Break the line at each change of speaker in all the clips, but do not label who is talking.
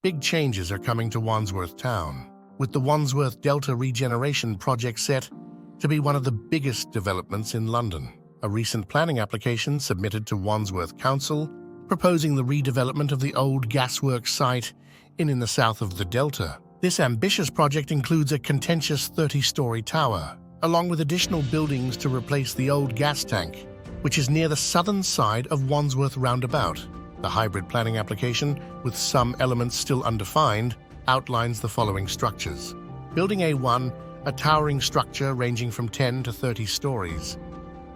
Big changes are coming to Wandsworth Town, with the Wandsworth Delta Regeneration project set to be one of the biggest developments in London. A recent planning application submitted to Wandsworth Council proposing the redevelopment of the old gasworks site in the south of the Delta. This ambitious project includes a contentious 30-story tower, along with additional buildings to replace the old gas tank, which is near the southern side of Wandsworth Roundabout. The hybrid planning application, with some elements still undefined, outlines the following structures. Building A1, a towering structure ranging from 10 to 30 stories,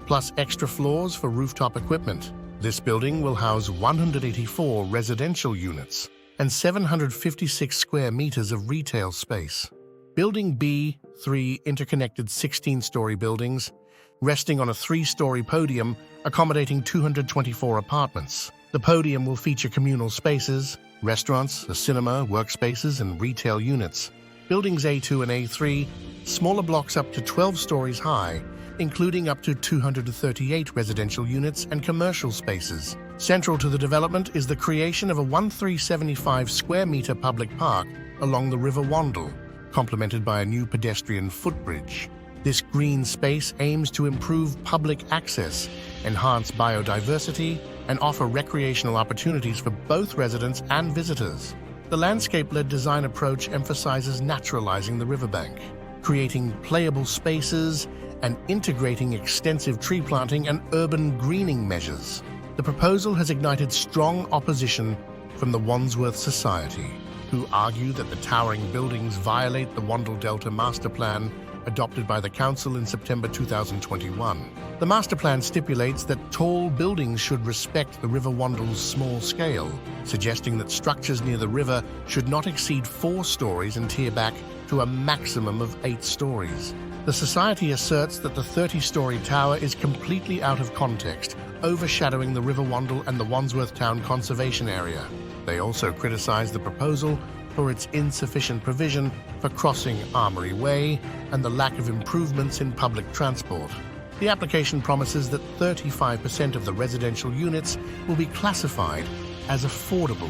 plus extra floors for rooftop equipment. This building will house 184 residential units and 756 square meters of retail space. Building B, 3 interconnected 16-story buildings, resting on a 3-story podium accommodating 224 apartments. The podium will feature communal spaces, restaurants, a cinema, workspaces, and retail units. Buildings A2 and A3, smaller blocks up to 12 stories high, including up to 238 residential units and commercial spaces. Central to the development is the creation of a 1,375 square meter public park along the River Wandle, complemented by a new pedestrian footbridge. This green space aims to improve public access, enhance biodiversity, and offer recreational opportunities for both residents and visitors. The landscape-led design approach emphasizes naturalizing the riverbank, creating playable spaces, and integrating extensive tree planting and urban greening measures. The proposal has ignited strong opposition from the Wandsworth Society, who argue that the towering buildings violate the Wandle Delta Master Plan adopted by the Council in September 2021. The master plan stipulates that tall buildings should respect the River Wandle's small scale, suggesting that structures near the river should not exceed 4 stories and tier back to a maximum of 8 stories. The Society asserts that the 30-story tower is completely out of context, overshadowing the River Wandle and the Wandsworth Town Conservation Area. They also criticize the proposal for its insufficient provision for crossing Armory Way and the lack of improvements in public transport. The application promises that 35% of the residential units will be classified as affordable,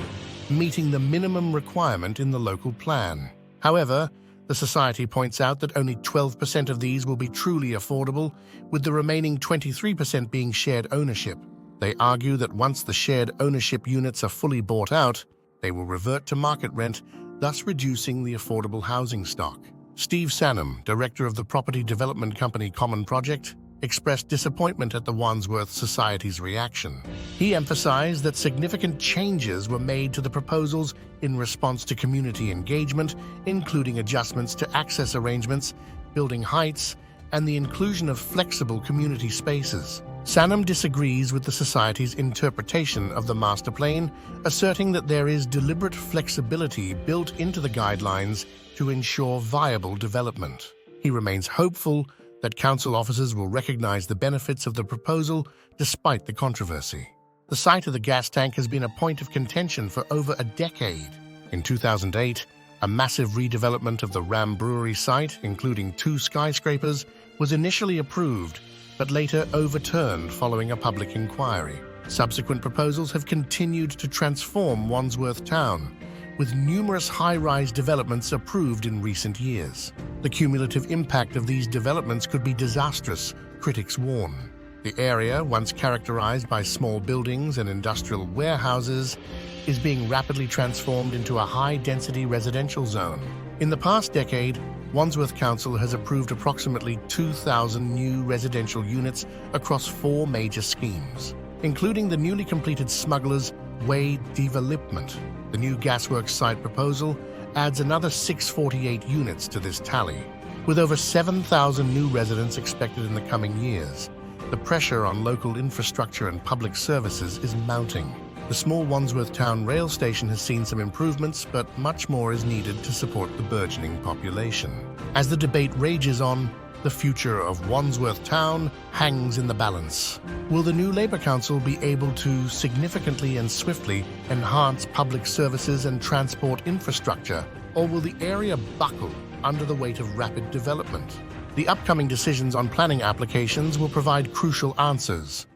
meeting the minimum requirement in the local plan. However, the Society points out that only 12% of these will be truly affordable, with the remaining 23% being shared ownership. They argue that once the shared ownership units are fully bought out, they will revert to market rent, thus reducing the affordable housing stock. Steve Sanham, director of the property development company Common Project, expressed disappointment at the Wandsworth Society's reaction. He emphasized that significant changes were made to the proposals in response to community engagement, including adjustments to access arrangements, building heights, and the inclusion of flexible community spaces. Sanham disagrees with the Society's interpretation of the master plan, asserting that there is deliberate flexibility built into the guidelines to ensure viable development. He remains hopeful that council officers will recognize the benefits of the proposal despite the controversy. The site of the gas tank has been a point of contention for over a decade. In 2008, a massive redevelopment of the Ram Brewery site, including 2 skyscrapers, was initially approved, but later overturned following a public inquiry. Subsequent proposals have continued to transform Wandsworth Town, with numerous high-rise developments approved in recent years. The cumulative impact of these developments could be disastrous, critics warn. The area, once characterized by small buildings and industrial warehouses, is being rapidly transformed into a high-density residential zone. In the past decade, Wandsworth Council has approved approximately 2,000 new residential units across 4 major schemes, including the newly completed Smugglers Way development. The new gasworks site proposal adds another 648 units to this tally. With over 7,000 new residents expected in the coming years, the pressure on local infrastructure and public services is mounting. The small Wandsworth Town rail station has seen some improvements, but much more is needed to support the burgeoning population. As the debate rages on, the future of Wandsworth Town hangs in the balance. Will the new Labour Council be able to significantly and swiftly enhance public services and transport infrastructure, or will the area buckle under the weight of rapid development? The upcoming decisions on planning applications will provide crucial answers.